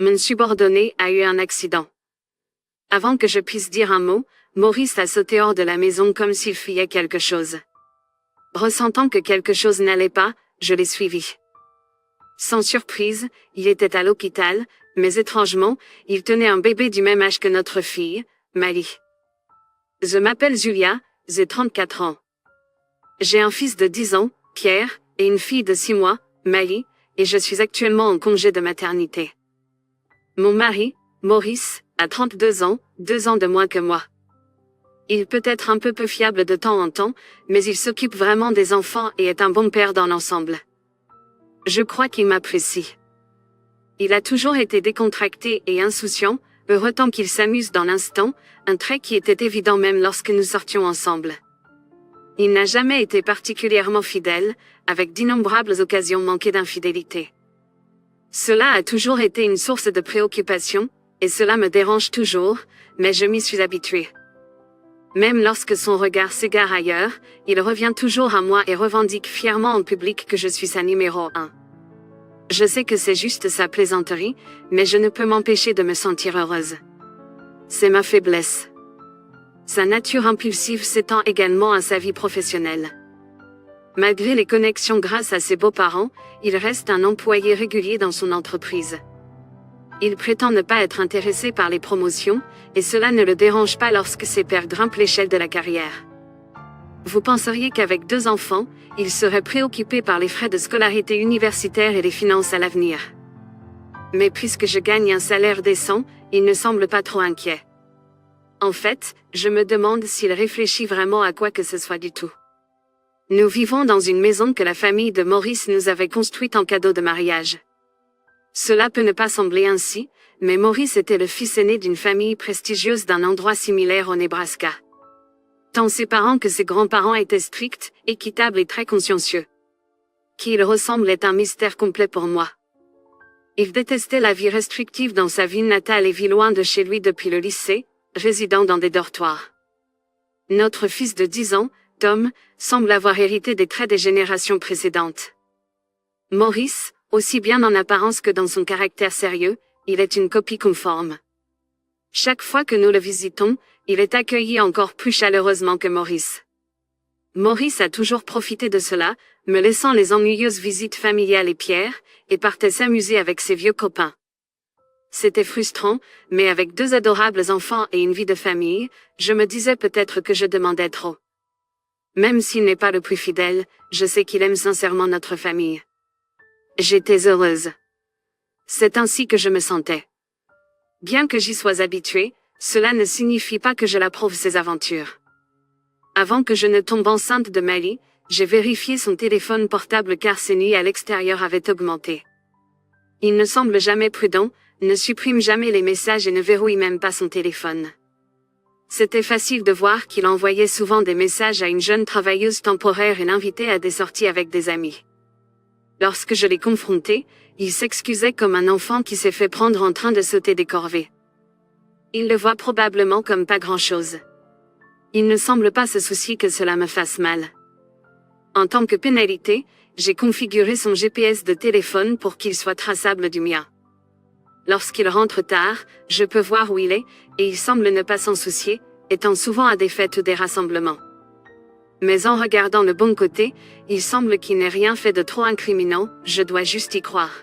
Mon subordonné a eu un accident. Avant que je puisse dire un mot, Maurice a sauté hors de la maison comme s'il fuyait quelque chose. Ressentant que quelque chose n'allait pas, je l'ai suivi. Sans surprise, il était à l'hôpital, mais étrangement, il tenait un bébé du même âge que notre fille, Mali. Je m'appelle Julia, j'ai 34 ans. J'ai un fils de 10 ans, Pierre, et une fille de 6 mois, Mali, et je suis actuellement en congé de maternité. Mon mari, Maurice, a 32 ans, 2 ans de moins que moi. Il peut être un peu fiable de temps en temps, mais il s'occupe vraiment des enfants et est un bon père dans l'ensemble. Je crois qu'il m'apprécie. Il a toujours été décontracté et insouciant, heureux tant qu'il s'amuse dans l'instant, un trait qui était évident même lorsque nous sortions ensemble. Il n'a jamais été particulièrement fidèle, avec d'innombrables occasions manquées d'infidélité. Cela a toujours été une source de préoccupation, et cela me dérange toujours, mais je m'y suis habituée. Même lorsque son regard s'égare ailleurs, il revient toujours à moi et revendique fièrement en public que je suis sa numéro 1. Je sais que c'est juste sa plaisanterie, mais je ne peux m'empêcher de me sentir heureuse. C'est ma faiblesse. Sa nature impulsive s'étend également à sa vie professionnelle. Malgré les connexions grâce à ses beaux-parents, il reste un employé régulier dans son entreprise. Il prétend ne pas être intéressé par les promotions, et cela ne le dérange pas lorsque ses pairs grimpent l'échelle de la carrière. Vous penseriez qu'avec 2 enfants, il serait préoccupé par les frais de scolarité universitaire et les finances à l'avenir. Mais puisque je gagne un salaire décent, il ne semble pas trop inquiet. En fait, je me demande s'il réfléchit vraiment à quoi que ce soit du tout. Nous vivons dans une maison que la famille de Maurice nous avait construite en cadeau de mariage. Cela peut ne pas sembler ainsi, mais Maurice était le fils aîné d'une famille prestigieuse d'un endroit similaire au Nebraska. Tant ses parents que ses grands-parents étaient stricts, équitables et très consciencieux. Qui il ressemble est un mystère complet pour moi. Il détestait la vie restrictive dans sa ville natale et vit loin de chez lui depuis le lycée, résidant dans des dortoirs. Notre fils de 10 ans, Tom, semble avoir hérité des traits des générations précédentes. Maurice, aussi bien en apparence que dans son caractère sérieux, il est une copie conforme. Chaque fois que nous le visitons, il est accueilli encore plus chaleureusement que Maurice. Maurice a toujours profité de cela, me laissant les ennuyeuses visites familiales et Pierre, et partait s'amuser avec ses vieux copains. C'était frustrant, mais avec 2 adorables enfants et une vie de famille, je me disais peut-être que je demandais trop. Même s'il n'est pas le plus fidèle, je sais qu'il aime sincèrement notre famille. J'étais heureuse. C'est ainsi que je me sentais. Bien que j'y sois habituée, cela ne signifie pas que je l'approuve ses aventures. Avant que je ne tombe enceinte de Mali, j'ai vérifié son téléphone portable car ses nuits à l'extérieur avaient augmenté. Il ne semble jamais prudent, ne supprime jamais les messages et ne verrouille même pas son téléphone. C'était facile de voir qu'il envoyait souvent des messages à une jeune travailleuse temporaire et l'invitait à des sorties avec des amis. Lorsque je l'ai confronté, il s'excusait comme un enfant qui s'est fait prendre en train de sauter des corvées. Il le voit probablement comme pas grand-chose. Il ne semble pas se soucier que cela me fasse mal. En tant que pénalité, j'ai configuré son GPS de téléphone pour qu'il soit traçable du mien. Lorsqu'il rentre tard, je peux voir où il est, et il semble ne pas s'en soucier, étant souvent à des fêtes ou des rassemblements. Mais en regardant le bon côté, il semble qu'il n'ait rien fait de trop incriminant, je dois juste y croire.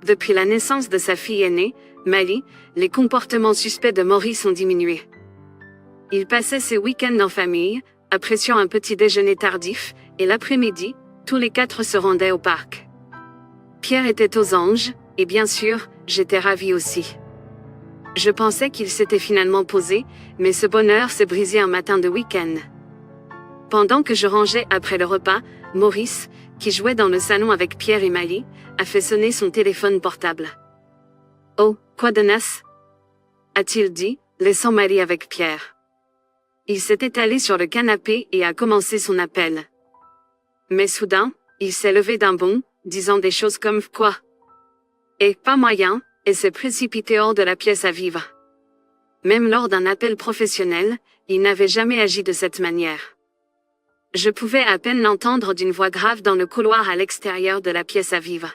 Depuis la naissance de sa fille aînée, Mali, les comportements suspects de Maurice ont diminué. Il passait ses week-ends en famille, appréciant un petit déjeuner tardif, et l'après-midi, tous les 4 se rendaient au parc. Pierre était aux anges, et bien sûr, j'étais ravie aussi. Je pensais qu'il s'était finalement posé, mais ce bonheur s'est brisé un matin de week-end. Pendant que je rangeais après le repas, Maurice, qui jouait dans le salon avec Pierre et Mali, a fait sonner son téléphone portable. « Oh, quoi de neuf ?» a-t-il dit, laissant Mali avec Pierre. Il s'est étalé sur le canapé et a commencé son appel. Mais soudain, il s'est levé d'un bond, disant des choses comme « Quoi ?» et « Pas moyen », et s'est précipité hors de la pièce à vivre. Même lors d'un appel professionnel, il n'avait jamais agi de cette manière. Je pouvais à peine l'entendre d'une voix grave dans le couloir à l'extérieur de la pièce à vivre.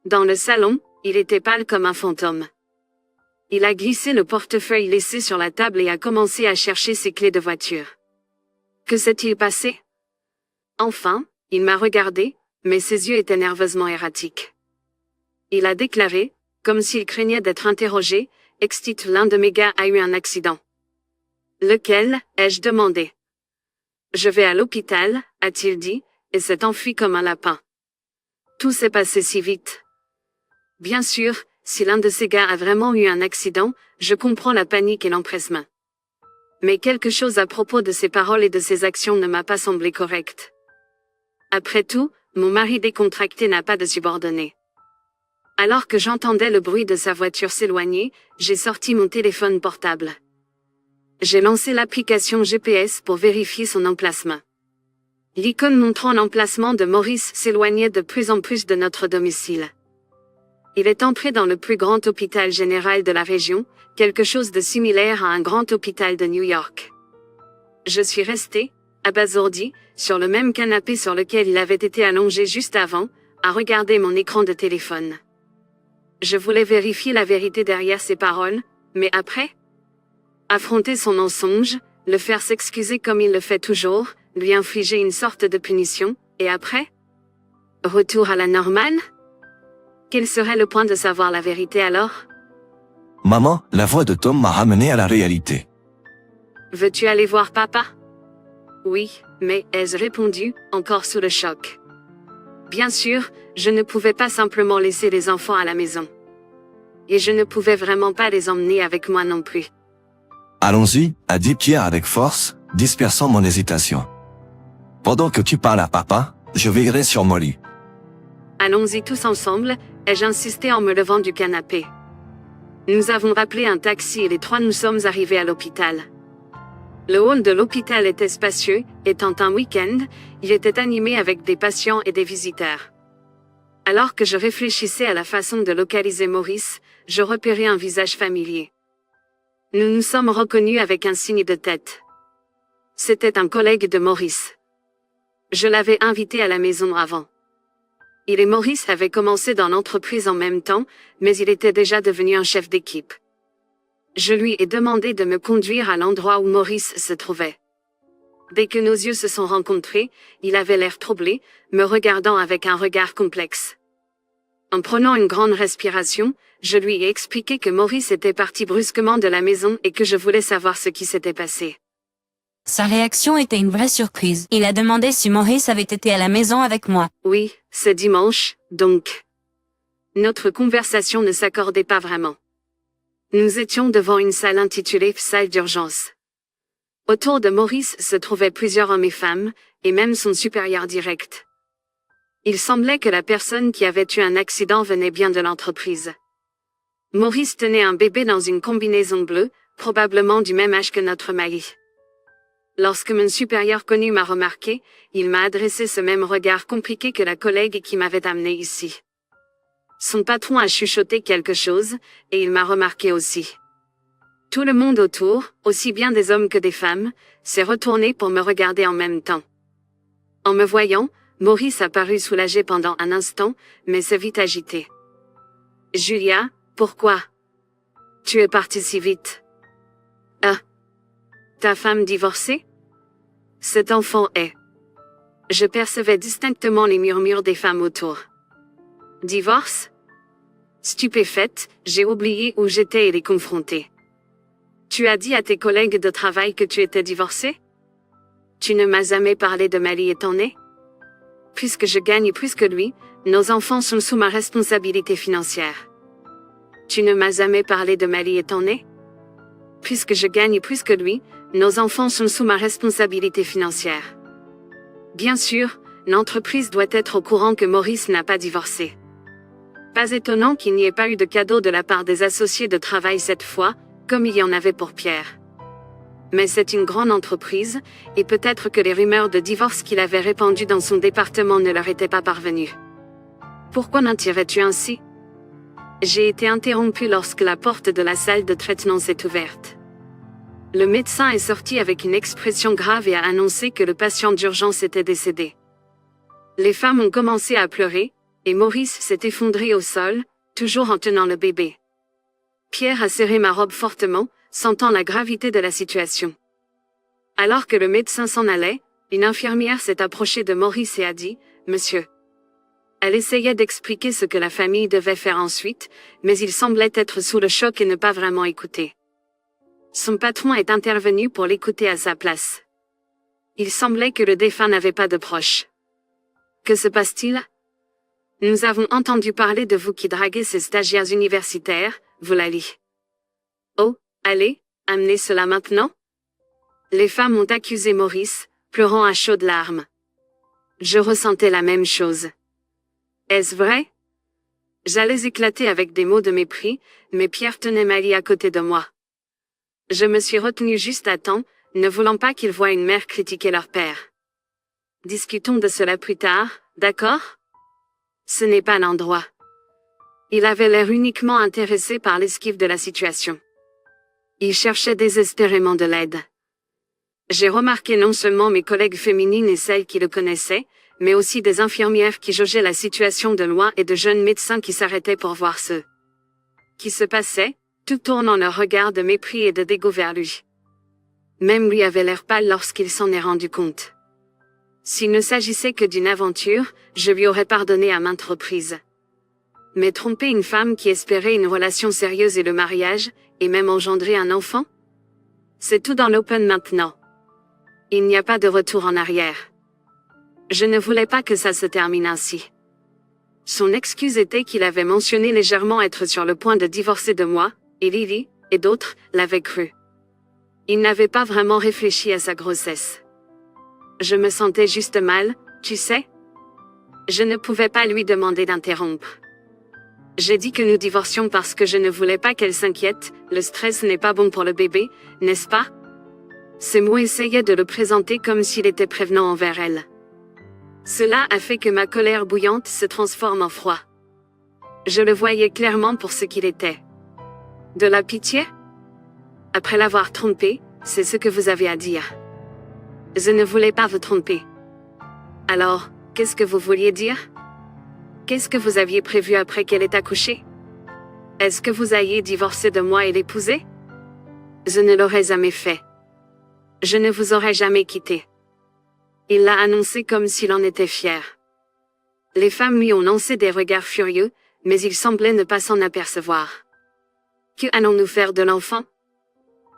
Dans le salon, il était pâle comme un fantôme. Il a glissé le portefeuille laissé sur la table et a commencé à chercher ses clés de voiture. Que s'est-il passé? Enfin, il m'a regardé, mais ses yeux étaient nerveusement erratiques. Il a déclaré, comme s'il craignait d'être interrogé, Extit, l'un de mes gars a eu un accident. Lequel, ai-je demandé. Je vais à l'hôpital, a-t-il dit, et s'est enfui comme un lapin. Tout s'est passé si vite. Bien sûr, si l'un de ces gars a vraiment eu un accident, je comprends la panique et l'empressement. Mais quelque chose à propos de ses paroles et de ses actions ne m'a pas semblé correct. Après tout, mon mari décontracté n'a pas de subordonné. Alors que j'entendais le bruit de sa voiture s'éloigner, j'ai sorti mon téléphone portable. J'ai lancé l'application GPS pour vérifier son emplacement. L'icône montrant l'emplacement de Maurice s'éloignait de plus en plus de notre domicile. Il est entré dans le plus grand hôpital général de la région, quelque chose de similaire à un grand hôpital de New York. Je suis resté, abasourdi, sur le même canapé sur lequel il avait été allongé juste avant, à regarder mon écran de téléphone. Je voulais vérifier la vérité derrière ses paroles, mais après? Affronter son mensonge, le faire s'excuser comme il le fait toujours, lui infliger une sorte de punition, et après? Retour à la normale? Quel serait le point de savoir la vérité alors? Maman, la voix de Tom m'a ramené à la réalité. Veux-tu aller voir papa? Oui, mais ai-je répondu, encore sous le choc. Bien sûr, je ne pouvais pas simplement laisser les enfants à la maison. Et je ne pouvais vraiment pas les emmener avec moi non plus. Allons-y, a dit Pierre avec force, dispersant mon hésitation. Pendant que tu parles à papa, je veillerai sur Molly. Allons-y tous ensemble, ai-je insisté en me levant du canapé. Nous avons rappelé un taxi et les trois nous sommes arrivés à l'hôpital. Le hall de l'hôpital était spacieux, étant un week-end, il était animé avec des patients et des visiteurs. Alors que je réfléchissais à la façon de localiser Maurice, je repérais un visage familier. Nous nous sommes reconnus avec un signe de tête. C'était un collègue de Maurice. Je l'avais invité à la maison avant. Il et Maurice avaient commencé dans l'entreprise en même temps, mais il était déjà devenu un chef d'équipe. Je lui ai demandé de me conduire à l'endroit où Maurice se trouvait. Dès que nos yeux se sont rencontrés, il avait l'air troublé, me regardant avec un regard complexe. En prenant une grande respiration, je lui ai expliqué que Maurice était parti brusquement de la maison et que je voulais savoir ce qui s'était passé. Sa réaction était une vraie surprise. Il a demandé si Maurice avait été à la maison avec moi. Oui, c'est dimanche, donc. Notre conversation ne s'accordait pas vraiment. Nous étions devant une salle intitulée « Salle d'urgence ». Autour de Maurice se trouvaient plusieurs hommes et femmes, et même son supérieur direct. Il semblait que la personne qui avait eu un accident venait bien de l'entreprise. Maurice tenait un bébé dans une combinaison bleue, probablement du même âge que notre mari. Lorsque mon supérieur connu m'a remarqué, il m'a adressé ce même regard compliqué que la collègue qui m'avait amené ici. Son patron a chuchoté quelque chose, et il m'a remarqué aussi. Tout le monde autour, aussi bien des hommes que des femmes, s'est retourné pour me regarder en même temps. En me voyant, Maurice a paru soulagé pendant un instant, mais s'est vite agité. « Julia, pourquoi? Tu es partie si vite. » « Ah. Ta femme divorcée? » Cet enfant est. Je percevais distinctement les murmures des femmes autour. Divorce? Stupéfaite, j'ai oublié où j'étais et les confronter. Tu as dit à tes collègues de travail que tu étais divorcée? Tu ne m'as jamais parlé de Mali étant né? Puisque je gagne plus que lui, nos enfants sont sous ma responsabilité financière. Tu ne m'as jamais parlé de Mali étant né? Puisque je gagne plus que lui, nos enfants sont sous ma responsabilité financière. Bien sûr, l'entreprise doit être au courant que Maurice n'a pas divorcé. Pas étonnant qu'il n'y ait pas eu de cadeau de la part des associés de travail cette fois, comme il y en avait pour Pierre. Mais c'est une grande entreprise, et peut-être que les rumeurs de divorce qu'il avait répandues dans son département ne leur étaient pas parvenues. Pourquoi n'en tirais-tu ainsi? J'ai été interrompu lorsque la porte de la salle de traitement s'est ouverte. Le médecin est sorti avec une expression grave et a annoncé que le patient d'urgence était décédé. Les femmes ont commencé à pleurer, Et Maurice s'est effondré au sol, toujours en tenant le bébé. Pierre a serré ma robe fortement, sentant la gravité de la situation. Alors que le médecin s'en allait, une infirmière s'est approchée de Maurice et a dit « Monsieur ». Elle essayait d'expliquer ce que la famille devait faire ensuite, mais il semblait être sous le choc et ne pas vraiment écouter. Son patron est intervenu pour l'écouter à sa place. Il semblait que le défunt n'avait pas de proches. Que se passe-t-il? Nous avons entendu parler de vous qui draguez ces stagiaires universitaires, vous l'allez. Oh, allez, amenez cela maintenant? Les femmes ont accusé Maurice, pleurant à chaudes larmes. Je ressentais la même chose. Est-ce vrai? J'allais éclater avec des mots de mépris, mais Pierre tenait Mali à côté de moi. Je me suis retenue juste à temps, ne voulant pas qu'ils voient une mère critiquer leur père. Discutons de cela plus tard, d'accord? Ce n'est pas l'endroit. Il avait l'air uniquement intéressé par l'esquive de la situation. Il cherchait désespérément de l'aide. J'ai remarqué non seulement mes collègues féminines et celles qui le connaissaient, mais aussi des infirmières qui jaugeaient la situation de loin et de jeunes médecins qui s'arrêtaient pour voir ce qui se passait, tout tournant leur regard de mépris et de dégoût vers lui. Même lui avait l'air pâle lorsqu'il s'en est rendu compte. S'il ne s'agissait que d'une aventure, je lui aurais pardonné à maintes reprises. Mais tromper une femme qui espérait une relation sérieuse et le mariage, et même engendrer un enfant? C'est tout dans l'open maintenant. Il n'y a pas de retour en arrière. Je ne voulais pas que ça se termine ainsi. Son excuse était qu'il avait mentionné légèrement être sur le point de divorcer de moi, et Lily, et d'autres, l'avaient cru. Il n'avait pas vraiment réfléchi à sa grossesse. Je me sentais juste mal, tu sais. Je ne pouvais pas lui demander d'interrompre. J'ai dit que nous divorcions parce que je ne voulais pas qu'elle s'inquiète, le stress n'est pas bon pour le bébé, n'est-ce pas? Ces mots essayaient de le présenter comme s'il était prévenant envers elle. Cela a fait que ma colère bouillante se transforme en froid. Je le voyais clairement pour ce qu'il était. De la pitié? Après l'avoir trompé, c'est ce que vous avez à dire. Je ne voulais pas vous tromper. Alors, qu'est-ce que vous vouliez dire? Qu'est-ce que vous aviez prévu après qu'elle ait accouché? Est-ce que vous alliez divorcer de moi et l'épouser? Je ne l'aurais jamais fait. Je ne vous aurais jamais quitté. Il l'a annoncé comme s'il en était fier. Les femmes lui ont lancé des regards furieux, mais il semblait ne pas s'en apercevoir. Que allons-nous faire de l'enfant?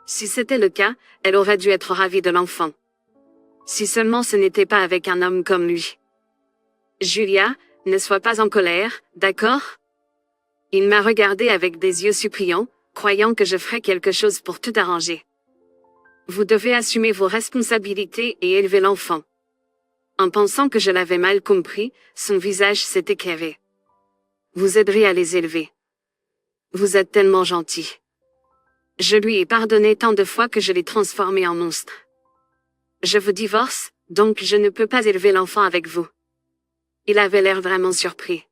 Si c'était le cas, elle aurait dû être ravie de l'enfant. Si seulement ce n'était pas avec un homme comme lui. Julia, ne sois pas en colère, d'accord? Il m'a regardé avec des yeux suppliants, croyant que je ferais quelque chose pour tout arranger. Vous devez assumer vos responsabilités et élever l'enfant. En pensant que je l'avais mal compris, son visage s'est éclairé. Vous aiderez à les élever. Vous êtes tellement gentil. Je lui ai pardonné tant de fois que je l'ai transformé en monstre. Je vous divorce, donc je ne peux pas élever l'enfant avec vous. Il avait l'air vraiment surpris.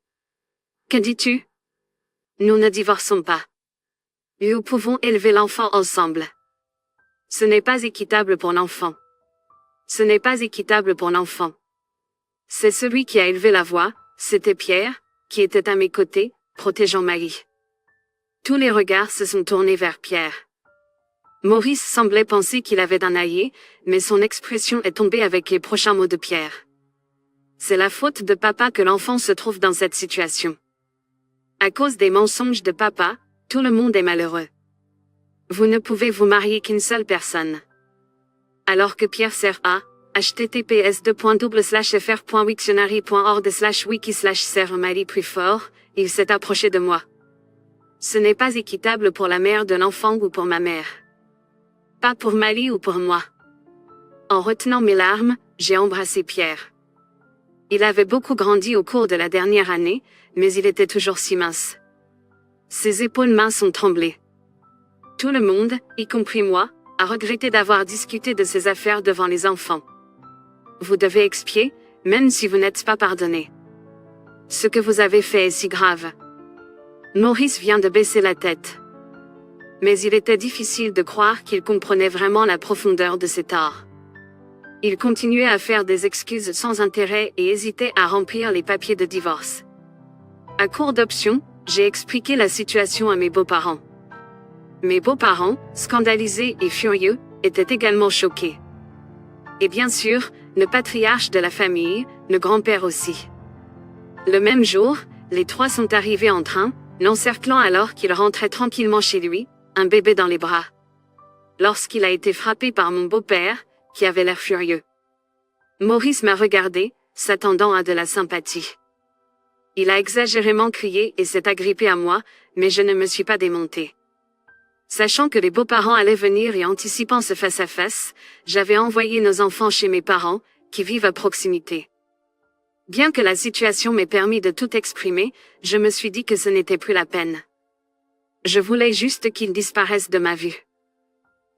Que dis-tu? Nous ne divorçons pas. Nous pouvons élever l'enfant ensemble. Ce n'est pas équitable pour l'enfant. Ce n'est pas équitable pour l'enfant. C'est celui qui a élevé la voix, c'était Pierre, qui était à mes côtés, protégeant Marie. Tous les regards se sont tournés vers Pierre. Maurice semblait penser qu'il avait un allié, mais son expression est tombée avec les prochains mots de Pierre. C'est la faute de papa que l'enfant se trouve dans cette situation. À cause des mensonges de papa, tout le monde est malheureux. Vous ne pouvez vous marier qu'une seule personne. Alors que Pierre sert à https://fr.wiktionary.org/wiki/sert Marie plus fort, il s'est approché de moi. Ce n'est pas équitable pour la mère de l'enfant ou pour ma mère. Pas pour Marie ou pour moi. En retenant mes larmes, j'ai embrassé Pierre. Il avait beaucoup grandi au cours de la dernière année, mais il était toujours si mince. Ses épaules minces ont tremblé. Tout le monde, y compris moi, a regretté d'avoir discuté de ces affaires devant les enfants. Vous devez expier, même si vous n'êtes pas pardonné. Ce que vous avez fait est si grave. Maurice vient de baisser la tête. Mais il était difficile de croire qu'il comprenait vraiment la profondeur de ses torts. Il continuait à faire des excuses sans intérêt et hésitait à remplir les papiers de divorce. À court d'options, j'ai expliqué la situation à mes beaux-parents. Mes beaux-parents, scandalisés et furieux, étaient également choqués. Et bien sûr, le patriarche de la famille, le grand-père aussi. Le même jour, les trois sont arrivés en train, l'encerclant alors qu'il rentrait tranquillement chez lui, un bébé dans les bras. Lorsqu'il a été frappé par mon beau-père, qui avait l'air furieux. Maurice m'a regardé, s'attendant à de la sympathie. Il a exagérément crié et s'est agrippé à moi, mais je ne me suis pas démontée. Sachant que les beaux-parents allaient venir et anticipant ce face-à-face, j'avais envoyé nos enfants chez mes parents, qui vivent à proximité. Bien que la situation m'ait permis de tout exprimer, je me suis dit que ce n'était plus la peine. Je voulais juste qu'ils disparaissent de ma vue.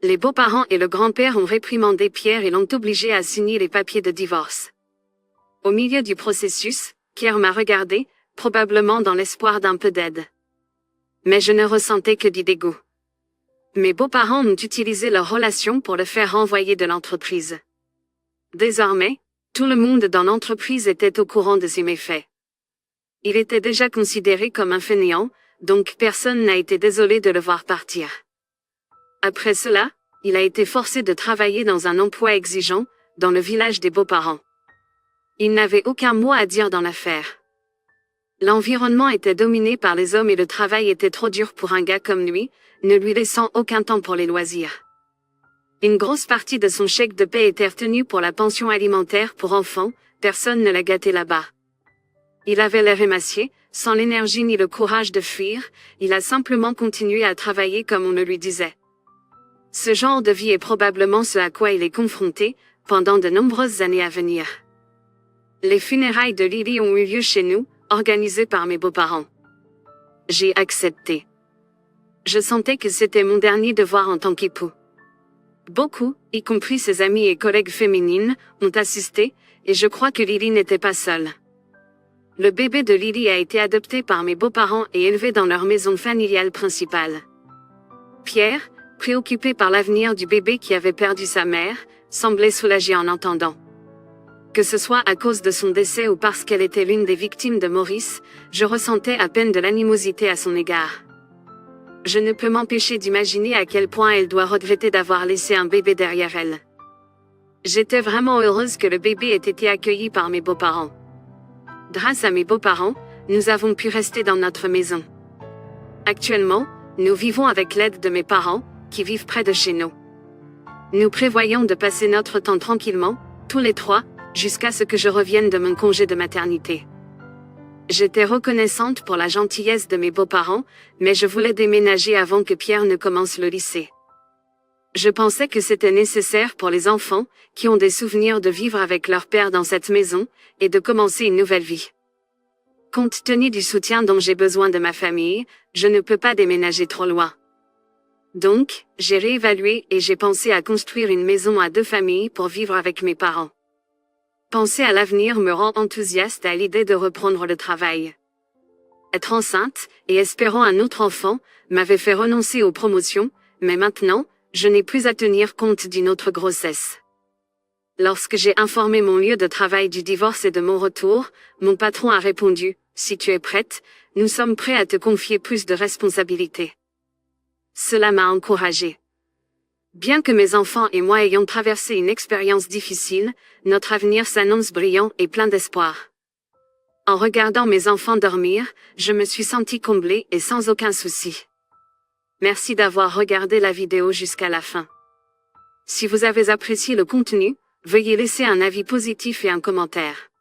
Les beaux-parents et le grand-père ont réprimandé Pierre et l'ont obligé à signer les papiers de divorce. Au milieu du processus, Pierre m'a regardé, probablement dans l'espoir d'un peu d'aide. Mais je ne ressentais que du dégoût. Mes beaux-parents ont utilisé leur relation pour le faire renvoyer de l'entreprise. Désormais, tout le monde dans l'entreprise était au courant de ces méfaits. Il était déjà considéré comme un fainéant, donc personne n'a été désolé de le voir partir. Après cela, il a été forcé de travailler dans un emploi exigeant, dans le village des beaux-parents. Il n'avait aucun mot à dire dans l'affaire. L'environnement était dominé par les hommes et le travail était trop dur pour un gars comme lui, ne lui laissant aucun temps pour les loisirs. Une grosse partie de son chèque de paie était retenue pour la pension alimentaire pour enfants, personne ne l'a gâté là-bas. Il avait l'air émacié, sans l'énergie ni le courage de fuir, il a simplement continué à travailler comme on le lui disait. Ce genre de vie est probablement ce à quoi il est confronté, pendant de nombreuses années à venir. Les funérailles de Lily ont eu lieu chez nous, organisées par mes beaux-parents. J'ai accepté. Je sentais que c'était mon dernier devoir en tant qu'époux. Beaucoup, y compris ses amies et collègues féminines, ont assisté, et je crois que Lily n'était pas seule. Le bébé de Lily a été adopté par mes beaux-parents et élevé dans leur maison familiale principale. Pierre, préoccupé par l'avenir du bébé qui avait perdu sa mère, semblait soulagé en l'entendant. Que ce soit à cause de son décès ou parce qu'elle était l'une des victimes de Maurice, je ressentais à peine de l'animosité à son égard. Je ne peux m'empêcher d'imaginer à quel point elle doit regretter d'avoir laissé un bébé derrière elle. J'étais vraiment heureuse que le bébé ait été accueilli par mes beaux-parents. Grâce à mes beaux-parents, nous avons pu rester dans notre maison. Actuellement, nous vivons avec l'aide de mes parents, qui vivent près de chez nous. Nous prévoyons de passer notre temps tranquillement, tous les trois, jusqu'à ce que je revienne de mon congé de maternité. J'étais reconnaissante pour la gentillesse de mes beaux-parents, mais je voulais déménager avant que Pierre ne commence le lycée. Je pensais que c'était nécessaire pour les enfants, qui ont des souvenirs de vivre avec leur père dans cette maison, et de commencer une nouvelle vie. Compte tenu du soutien dont j'ai besoin de ma famille, je ne peux pas déménager trop loin. Donc, j'ai réévalué et j'ai pensé à construire une maison à 2 familles pour vivre avec mes parents. Penser à l'avenir me rend enthousiaste à l'idée de reprendre le travail. Être enceinte, et espérant un autre enfant, m'avait fait renoncer aux promotions, mais maintenant, je n'ai plus à tenir compte d'une autre grossesse. Lorsque j'ai informé mon lieu de travail du divorce et de mon retour, mon patron a répondu, « Si tu es prête, nous sommes prêts à te confier plus de responsabilités. » Cela m'a encouragée. Bien que mes enfants et moi ayons traversé une expérience difficile, notre avenir s'annonce brillant et plein d'espoir. En regardant mes enfants dormir, je me suis sentie comblée et sans aucun souci. Merci d'avoir regardé la vidéo jusqu'à la fin. Si vous avez apprécié le contenu, veuillez laisser un avis positif et un commentaire.